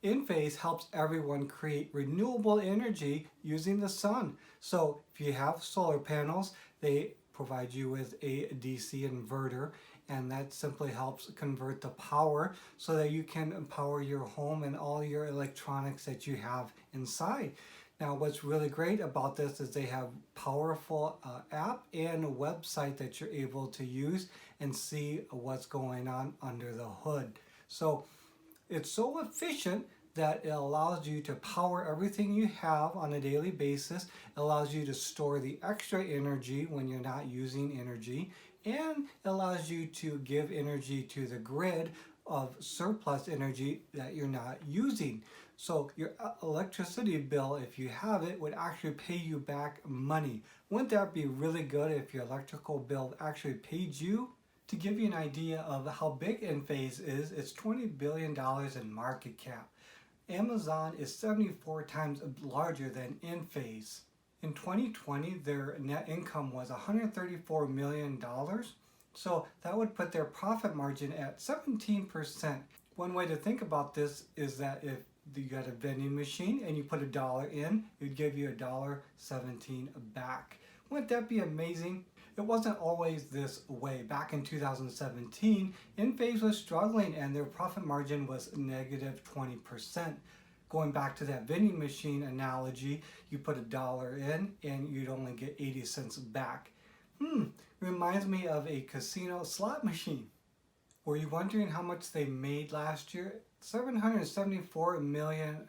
Enphase helps everyone create renewable energy using the sun. So if you have solar panels, they provide you with a DC inverter, and that simply helps convert the power so that you can power your home and all your electronics that you have inside. Now, what's really great about this is they have powerful app and a website that you're able to use and see what's going on under the hood. So it's so efficient that it allows you to power everything you have on a daily basis. It allows you to store the extra energy when you're not using energy, and it allows you to give energy to the grid of surplus energy that you're not using. So your electricity bill, if you have it, would actually pay you back money. Wouldn't that be really good if your electrical bill actually paid you? To give you an idea of how big Enphase is, it's $20 billion in market cap. Amazon is 74 times larger than Enphase. In 2020, their net income was $134 million. So that would put their profit margin at 17%. One way to think about this is that if you got a vending machine and you put $1 in, it would give you $1.17 back. Wouldn't that be amazing? It wasn't always this way. Back in 2017, Enphase was struggling and their profit margin was negative 20%. Going back to that vending machine analogy, you put $1 in and you'd only get 80 cents back. Reminds me of a casino slot machine. Were you wondering how much they made last year? $774 million.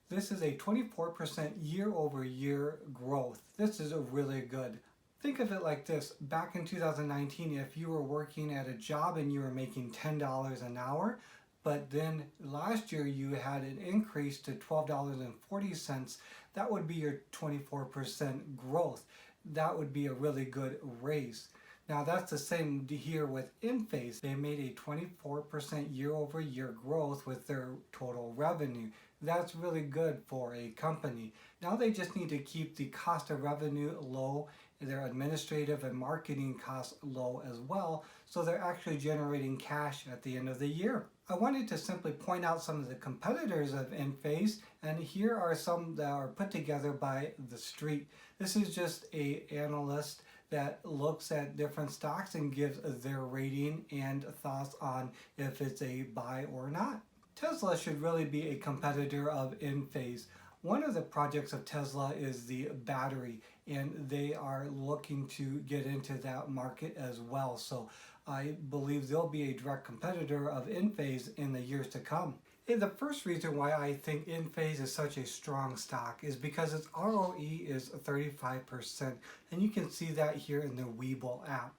This is a 24% year-over-year growth. This is really good. Think of it like this. Back in 2019, if you were working at a job and you were making $10 an hour, but then last year you had an increase to $12.40, that would be your 24% growth. That would be a really good raise. Now that's the same here with Enphase. They made a 24% year-over-year growth with their total revenue. That's really good for a company. Now they just need to keep the cost of revenue low, their administrative and marketing costs low as well, so they're actually generating cash at the end of the year. I wanted to simply point out some of the competitors of Enphase, and here are some that are put together by The Street. This is just an analyst that looks at different stocks and gives their rating and thoughts on if it's a buy or not. Tesla should really be a competitor of Enphase. One of the projects of Tesla is the battery, and they are looking to get into that market as well. So I believe they'll be a direct competitor of Enphase in the years to come. And the first reason why I think Enphase is such a strong stock is because its ROE is 35%, and you can see that here in the Webull app.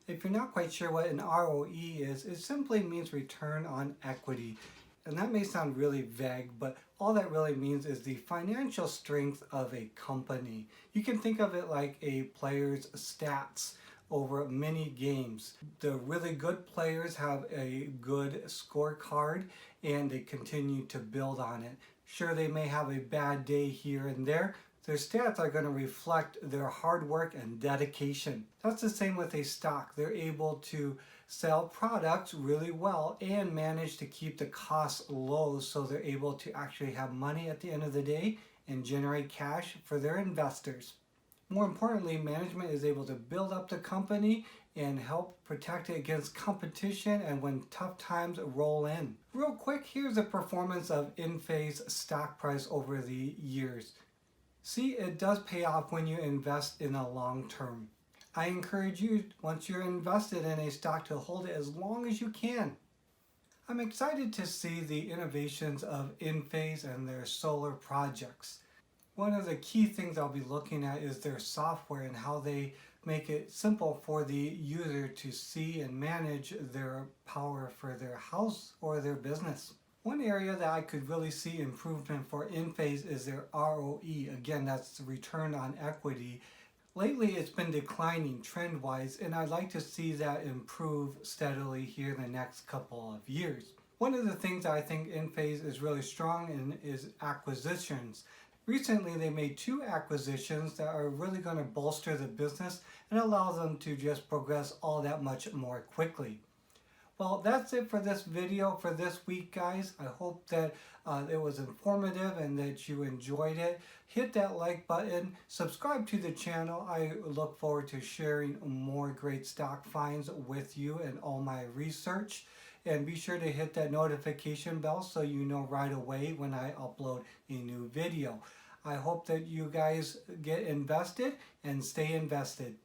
If you're not quite sure what an ROE is, it simply means return on equity. And that may sound really vague, but all that really means is the financial strength of a company. You can think of it like a player's stats over many games. The really good players have a good scorecard and they continue to build on it. Sure, they may have a bad day here and there. Their stats are going to reflect their hard work and dedication. That's the same with a stock. They're able to sell products really well and manage to keep the costs low, so they're able to actually have money at the end of the day and generate cash for their investors. More importantly, management is able to build up the company and help protect it against competition and when tough times roll in. Real quick, here's the performance of Enphase stock price over the years. See, it does pay off when you invest in the long term. I encourage you, once you're invested in a stock, to hold it as long as you can. I'm excited to see the innovations of Enphase and their solar projects. One of the key things I'll be looking at is their software and how they make it simple for the user to see and manage their power for their house or their business. One area that I could really see improvement for Enphase is their ROE. Again, that's the return on equity. Lately, it's been declining trend-wise, and I'd like to see that improve steadily here in the next couple of years. One of the things I think Enphase is really strong in is acquisitions. Recently, they made 2 acquisitions that are really going to bolster the business and allow them to just progress all that much more quickly. Well, that's it for this video for this week, guys. I hope that it was informative and that you enjoyed it. Hit that like button, subscribe to the channel. I look forward to sharing more great stock finds with you and all my research. And be sure to hit that notification bell so you know right away when I upload a new video. I hope that you guys get invested and stay invested.